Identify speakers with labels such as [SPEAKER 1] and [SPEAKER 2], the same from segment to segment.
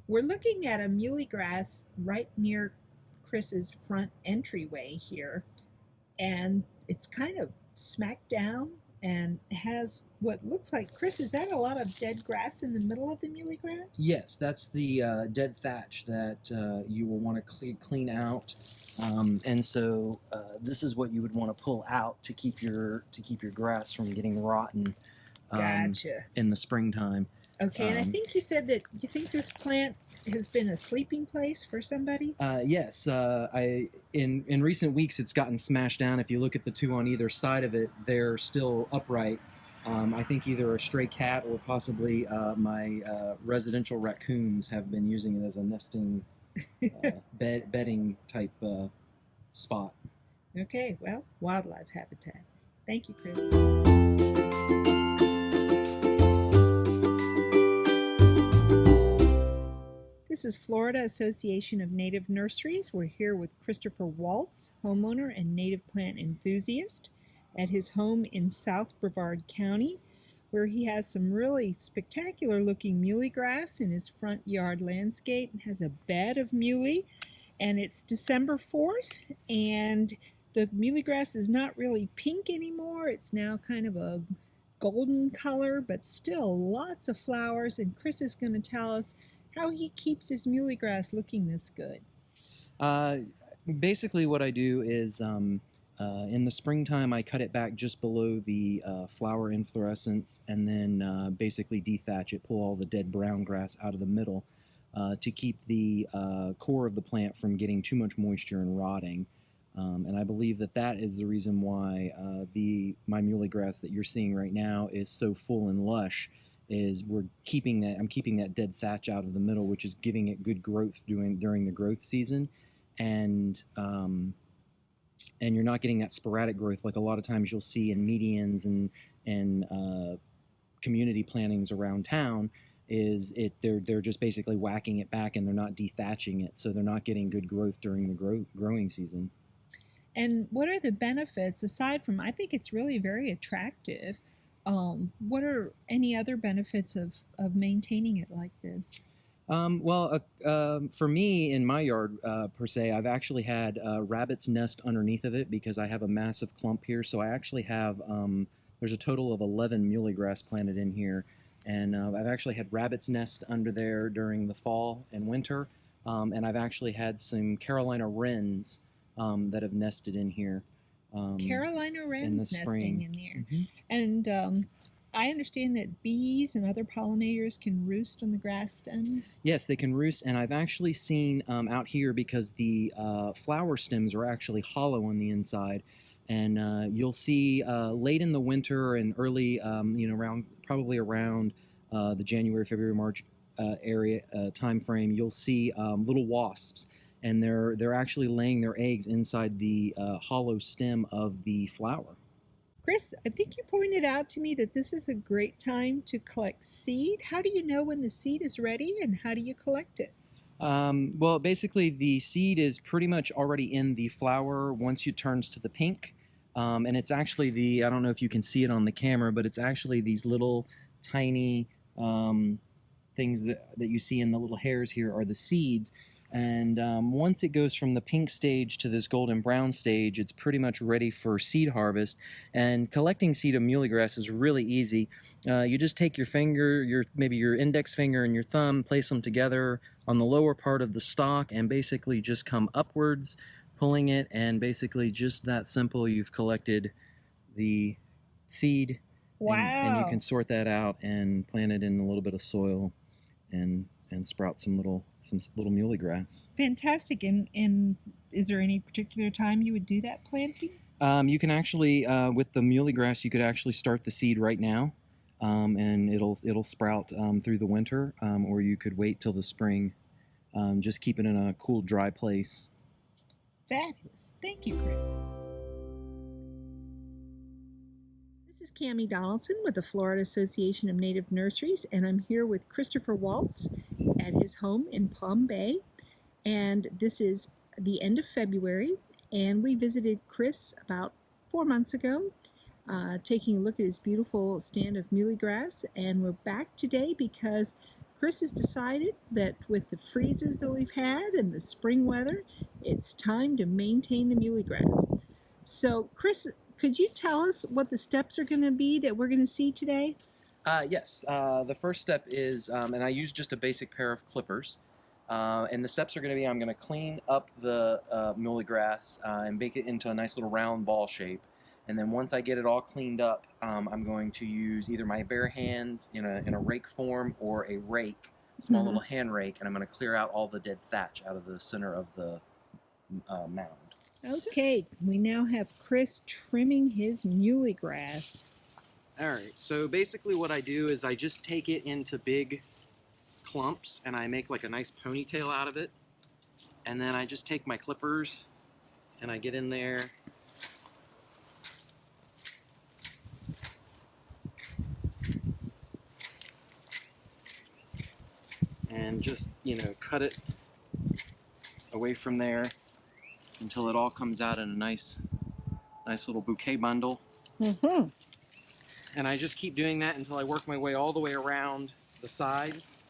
[SPEAKER 1] We're looking at a muhly grass right near Chris's front entryway here, and it's kind of smack down and has what looks like, Chris, is that a lot of dead grass in the middle of the muhly grass?
[SPEAKER 2] Yes, that's the dead thatch that you will want to clean out, and so this is what you would want to pull out to keep your grass from getting rotten
[SPEAKER 1] Gotcha.
[SPEAKER 2] in the springtime.
[SPEAKER 1] Okay, and I think you said that you think this plant has been a sleeping place for somebody?
[SPEAKER 2] Yes, in recent weeks it's gotten smashed down. If you look at the two on either side of it, they're still upright. I think either a stray cat or possibly my residential raccoons have been using it as a nesting bedding type spot.
[SPEAKER 1] Okay, well, wildlife habitat. Thank you, Chris. This is Florida Association of Native Nurseries. We're here with Christopher Waltz, homeowner and native plant enthusiast, at his home in South Brevard County, where he has some really spectacular looking muhly grass in his front yard landscape. It has a bed of muhly, and it's December 4th, and the muhly grass is not really pink anymore. It's now kind of a golden color, but still lots of flowers, and Chris is going to tell us how he keeps his muhly grass looking this good.
[SPEAKER 2] Basically what I do is in the springtime I cut it back just below the flower inflorescence, and then basically dethatch it, pull all the dead brown grass out of the middle to keep the core of the plant from getting too much moisture and rotting. And I believe that is the reason why my muhly grass that you're seeing right now is so full and lush. I'm keeping that dead thatch out of the middle, which is giving it good growth during the growth season, and you're not getting that sporadic growth like a lot of times you'll see in medians and community plantings around town. They're just basically whacking it back and they're not dethatching it, so they're not getting good growth during the growing season.
[SPEAKER 1] And what are the benefits aside from, I think it's really very attractive? What are any other benefits of maintaining it like this?
[SPEAKER 2] For me in my yard per se, I've actually had rabbits nest underneath of it because I have a massive clump here. So I actually have there's a total of 11 muhly grass planted in here, and I've actually had rabbits nest under there during the fall and winter, and I've actually had some Carolina wrens that have nested in here.
[SPEAKER 1] Carolina wrens nesting in there.
[SPEAKER 2] Mm-hmm.
[SPEAKER 1] And I understand that bees and other pollinators can roost on the grass stems.
[SPEAKER 2] Yes, they can roost, and I've actually seen out here, because the flower stems are actually hollow on the inside, and you'll see late in the winter and early, probably around the January, February, March area time frame, you'll see little wasps. And they're actually laying their eggs inside the hollow stem of the flower.
[SPEAKER 1] Chris, I think you pointed out to me that this is a great time to collect seed. How do you know when the seed is ready, and how do you collect it?
[SPEAKER 2] Well, basically the seed is pretty much already in the flower once it turns to the pink. And it's actually I don't know if you can see it on the camera, but it's actually these little tiny things that you see in the little hairs here are the seeds. And once it goes from the pink stage to this golden brown stage, it's pretty much ready for seed harvest. And collecting seed of muhly grass is really easy. You just take your finger, maybe your index finger and your thumb, place them together on the lower part of the stalk, and basically just come upwards, pulling it, and basically just that simple, you've collected the seed.
[SPEAKER 1] Wow.
[SPEAKER 2] And you can sort that out and plant it in a little bit of soil and sprout some little muhly grass.
[SPEAKER 1] Fantastic. And is there any particular time you would do that planting?
[SPEAKER 2] You can actually, with the muhly grass, you could actually start the seed right now, and it'll sprout through the winter, or you could wait till the spring. Just keep it in a cool, dry place.
[SPEAKER 1] Fabulous. Thank you, Chris. This is Cammie Donaldson with the Florida Association of Native Nurseries, and I'm here with Christopher Waltz at his home in Palm Bay. And this is the end of February, and we visited Chris about 4 months ago, taking a look at his beautiful stand of muhly grass. And we're back today because Chris has decided that with the freezes that we've had and the spring weather, it's time to maintain the muhly grass. So, Chris, could you tell us what the steps are going to be that we're going to see today?
[SPEAKER 2] Yes, the first step is, and I use just a basic pair of clippers, and the steps are going to be, I'm going to clean up the muhly grass and bake it into a nice little round ball shape. And then once I get it all cleaned up, I'm going to use either my bare hands in a rake form or a rake, small little hand rake, and I'm going to clear out all the dead thatch out of the center of the mound.
[SPEAKER 1] Okay, we now have Chris trimming his muhly grass.
[SPEAKER 2] All right, so basically what I do is I just take it into big clumps and I make like a nice ponytail out of it. And then I just take my clippers and I get in there. And just, cut it away from there until it all comes out in a nice little bouquet bundle.
[SPEAKER 1] Mm-hmm.
[SPEAKER 2] And I just keep doing that until I work my way all the way around the sides.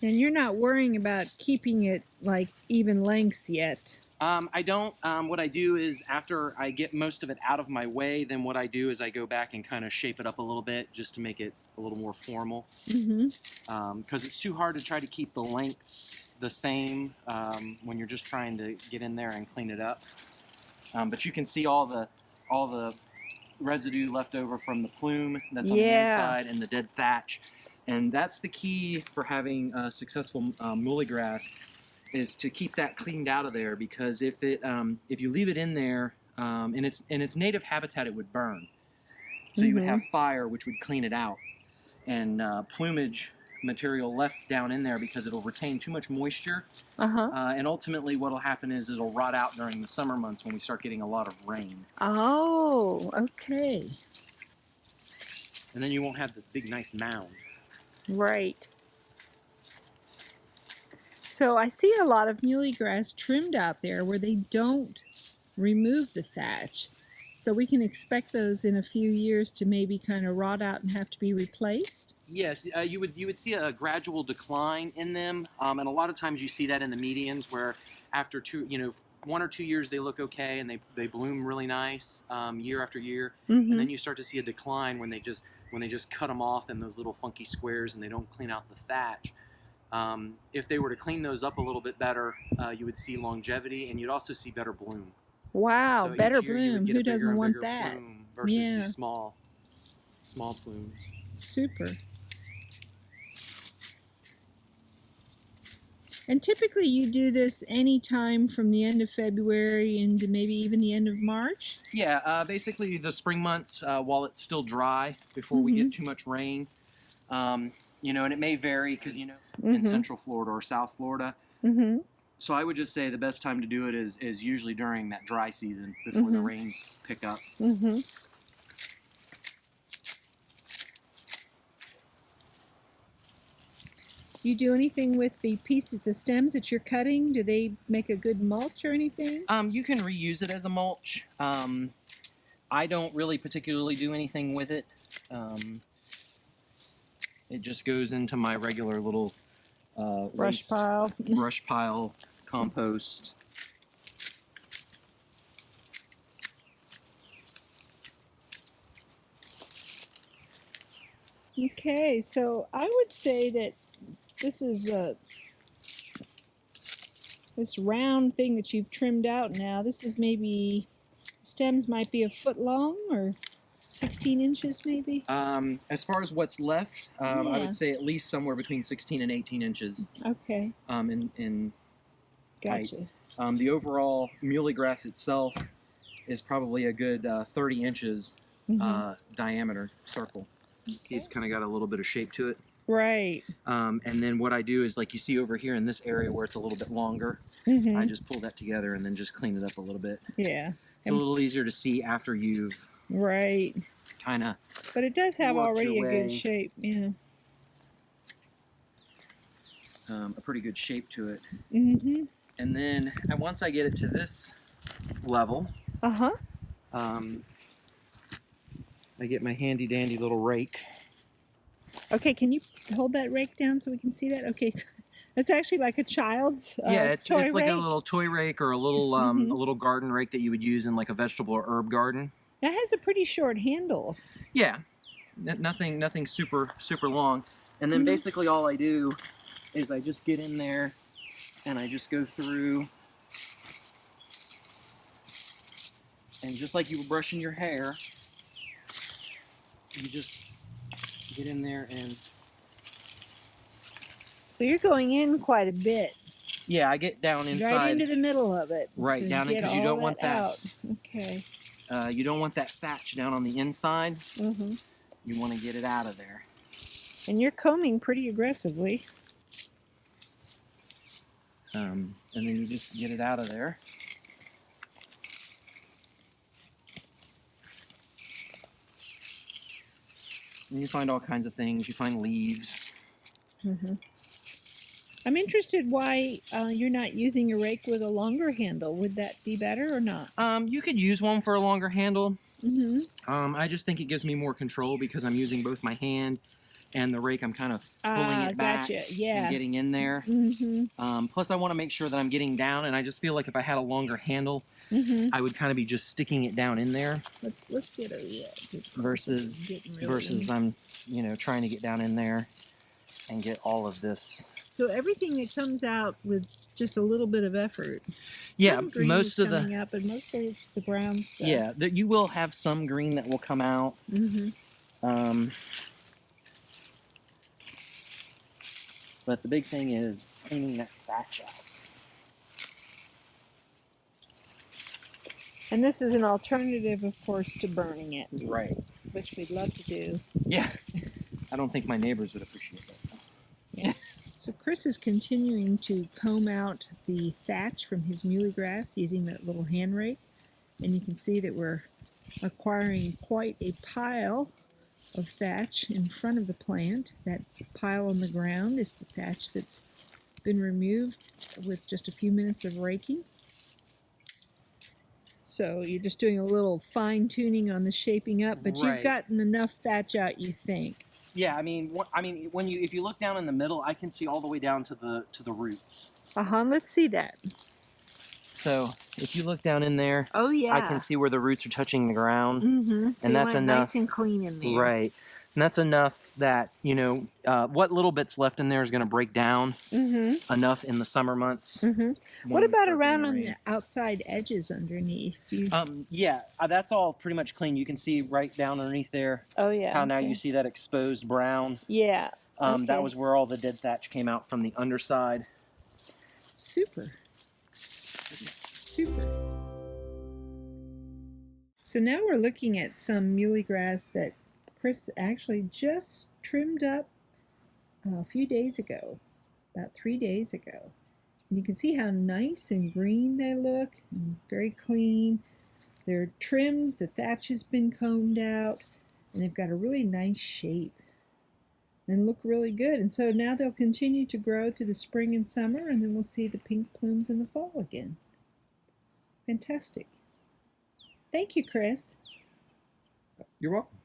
[SPEAKER 1] And you're not worrying about keeping it like even lengths yet.
[SPEAKER 2] I don't. What I do is after I get most of it out of my way, then what I do is I go back and kind of shape it up a little bit just to make it a little more formal.
[SPEAKER 1] Mm-hmm.
[SPEAKER 2] Because it's too hard to try to keep the lengths the same when you're just trying to get in there and clean it up. But you can see all the residue left over from the plume that's on the inside and the dead thatch. And that's the key for having successful muhly grass, is to keep that cleaned out of there, because if you leave it in there in its native habitat, it would burn. So you would have fire, which would clean it out, and plumage material left down in there because it'll retain too much moisture. And ultimately what will happen is it'll rot out during the summer months when we start getting a lot of rain.
[SPEAKER 1] Oh, okay.
[SPEAKER 2] And then you won't have this big nice mound.
[SPEAKER 1] Right. So I see a lot of muhly grass trimmed out there where they don't remove the thatch. So we can expect those in a few years to maybe kind of rot out and have to be replaced?
[SPEAKER 2] Yes, you would see a gradual decline in them, and a lot of times you see that in the medians where after 1 or 2 years they look okay and they bloom really nice year after year, and then you start to see a decline when they just cut them off in those little funky squares and they don't clean out the thatch. If they were to clean those up a little bit better, you would see longevity, and you'd also see better bloom.
[SPEAKER 1] Wow,
[SPEAKER 2] So
[SPEAKER 1] better
[SPEAKER 2] each year you would
[SPEAKER 1] bloom.
[SPEAKER 2] get
[SPEAKER 1] Who
[SPEAKER 2] a bigger
[SPEAKER 1] doesn't
[SPEAKER 2] and
[SPEAKER 1] want
[SPEAKER 2] bigger
[SPEAKER 1] that?
[SPEAKER 2] plume versus these small plumes.
[SPEAKER 1] Super. And typically you do this anytime from the end of February into maybe even the end of March?
[SPEAKER 2] Yeah, basically the spring months while it's still dry before we get too much rain. And it may vary because, in Central Florida or South Florida. So I would just say the best time to do it is usually during that dry season before the rains pick up.
[SPEAKER 1] You do anything with the pieces, the stems that you're cutting? Do they make a good mulch or anything?
[SPEAKER 2] You can reuse it as a mulch. I don't really particularly do anything with it. It just goes into my regular little
[SPEAKER 1] Brush pile.
[SPEAKER 2] brush pile compost.
[SPEAKER 1] Okay, so I would say that this is this round thing that you've trimmed out now. This is maybe, stems might be a foot long or 16 inches maybe?
[SPEAKER 2] As far as what's left, I would say at least somewhere between 16 and 18 inches.
[SPEAKER 1] Okay.
[SPEAKER 2] In
[SPEAKER 1] Gotcha.
[SPEAKER 2] height. The overall muhly grass itself is probably a good 30 inches diameter circle. It's kind of got a little bit of shape to it.
[SPEAKER 1] Right.
[SPEAKER 2] And then what I do is, like you see over here in this area where it's a little bit longer, I just pull that together and then just clean it up a little bit.
[SPEAKER 1] Yeah.
[SPEAKER 2] It's a little easier to see after you've
[SPEAKER 1] right.
[SPEAKER 2] kind of.
[SPEAKER 1] But it does have
[SPEAKER 2] worked
[SPEAKER 1] already
[SPEAKER 2] your
[SPEAKER 1] a good
[SPEAKER 2] way.
[SPEAKER 1] shape. Yeah.
[SPEAKER 2] a pretty good shape to it.
[SPEAKER 1] Mm-hmm.
[SPEAKER 2] And then once I get it to this level,
[SPEAKER 1] Uh-huh.
[SPEAKER 2] I get my handy dandy little rake.
[SPEAKER 1] Okay, can you hold that rake down so we can see that? Okay, that's actually like a child's
[SPEAKER 2] Yeah, it's
[SPEAKER 1] toy
[SPEAKER 2] like
[SPEAKER 1] rake.
[SPEAKER 2] a little toy rake or a little garden rake that you would use in like a vegetable or herb garden.
[SPEAKER 1] That has a pretty short handle.
[SPEAKER 2] Yeah, nothing super long. And then basically all I do is I just get in there and I just go through, and just like you were brushing your hair, you just get in there and...
[SPEAKER 1] So you're going in quite a bit.
[SPEAKER 2] Yeah, I get down inside.
[SPEAKER 1] Right into the middle of it.
[SPEAKER 2] Right down it, because you don't want that.
[SPEAKER 1] Out. Okay.
[SPEAKER 2] You don't want that thatch down on the inside.
[SPEAKER 1] Mm-hmm.
[SPEAKER 2] You want to get it out of there.
[SPEAKER 1] And you're combing pretty aggressively.
[SPEAKER 2] And then you just get it out of there. And you find all kinds of things. You find leaves.
[SPEAKER 1] Mm-hmm. I'm interested why you're not using a rake with a longer handle. Would that be better or not?
[SPEAKER 2] You could use one for a longer handle.
[SPEAKER 1] Mm-hmm.
[SPEAKER 2] I just think it gives me more control because I'm using both my hand and the rake. I'm kind of pulling it back and getting in there.
[SPEAKER 1] Mm-hmm.
[SPEAKER 2] Plus, I want to make sure that I'm getting down, and I just feel like if I had a longer handle, I would kind of be just sticking it down in there.
[SPEAKER 1] Let's get a
[SPEAKER 2] versus I'm trying to get down in there and get all of this.
[SPEAKER 1] So everything that comes out with just a little bit of effort.
[SPEAKER 2] Yeah,
[SPEAKER 1] some green
[SPEAKER 2] most
[SPEAKER 1] is
[SPEAKER 2] of the
[SPEAKER 1] coming up, and mostly it's the brown stuff.
[SPEAKER 2] Yeah, you will have some green that will come out. But the big thing is cleaning that thatch out.
[SPEAKER 1] And this is an alternative, of course, to burning it.
[SPEAKER 2] Right.
[SPEAKER 1] Which we'd love to do.
[SPEAKER 2] Yeah. I don't think my neighbors would appreciate that.
[SPEAKER 1] Yeah. So Chris is continuing to comb out the thatch from his muhly grass using that little hand rake. And you can see that we're acquiring quite a pile of thatch in front of the plant. That pile on the ground is the thatch that's been removed with just a few minutes of raking. So you're just doing a little fine-tuning on the shaping up, but you've gotten enough thatch out, you think.
[SPEAKER 2] Yeah, I mean, if you look down in the middle, I can see all the way down to the roots.
[SPEAKER 1] Let's see that.
[SPEAKER 2] So if you look down in there,
[SPEAKER 1] oh yeah,
[SPEAKER 2] I can see where the roots are touching the ground,
[SPEAKER 1] so
[SPEAKER 2] and that's enough.
[SPEAKER 1] Nice and clean in there,
[SPEAKER 2] right? And that's enough that what little bit's left in there is going to break down enough in the summer months.
[SPEAKER 1] What about around on the outside edges underneath?
[SPEAKER 2] Yeah, that's all pretty much clean. You can see right down underneath there.
[SPEAKER 1] Oh yeah.
[SPEAKER 2] How now you see that exposed brown.
[SPEAKER 1] Yeah.
[SPEAKER 2] That was where all the dead thatch came out from the underside.
[SPEAKER 1] Super. Super. So now we're looking at some muhly grass that Chris actually just trimmed up a few days ago, about 3 days ago. And you can see how nice and green they look, and very clean. They're trimmed, the thatch has been combed out, and they've got a really nice shape and look really good. And so now they'll continue to grow through the spring and summer, and then we'll see the pink plumes in the fall again. Fantastic. Thank you, Chris.
[SPEAKER 2] You're welcome.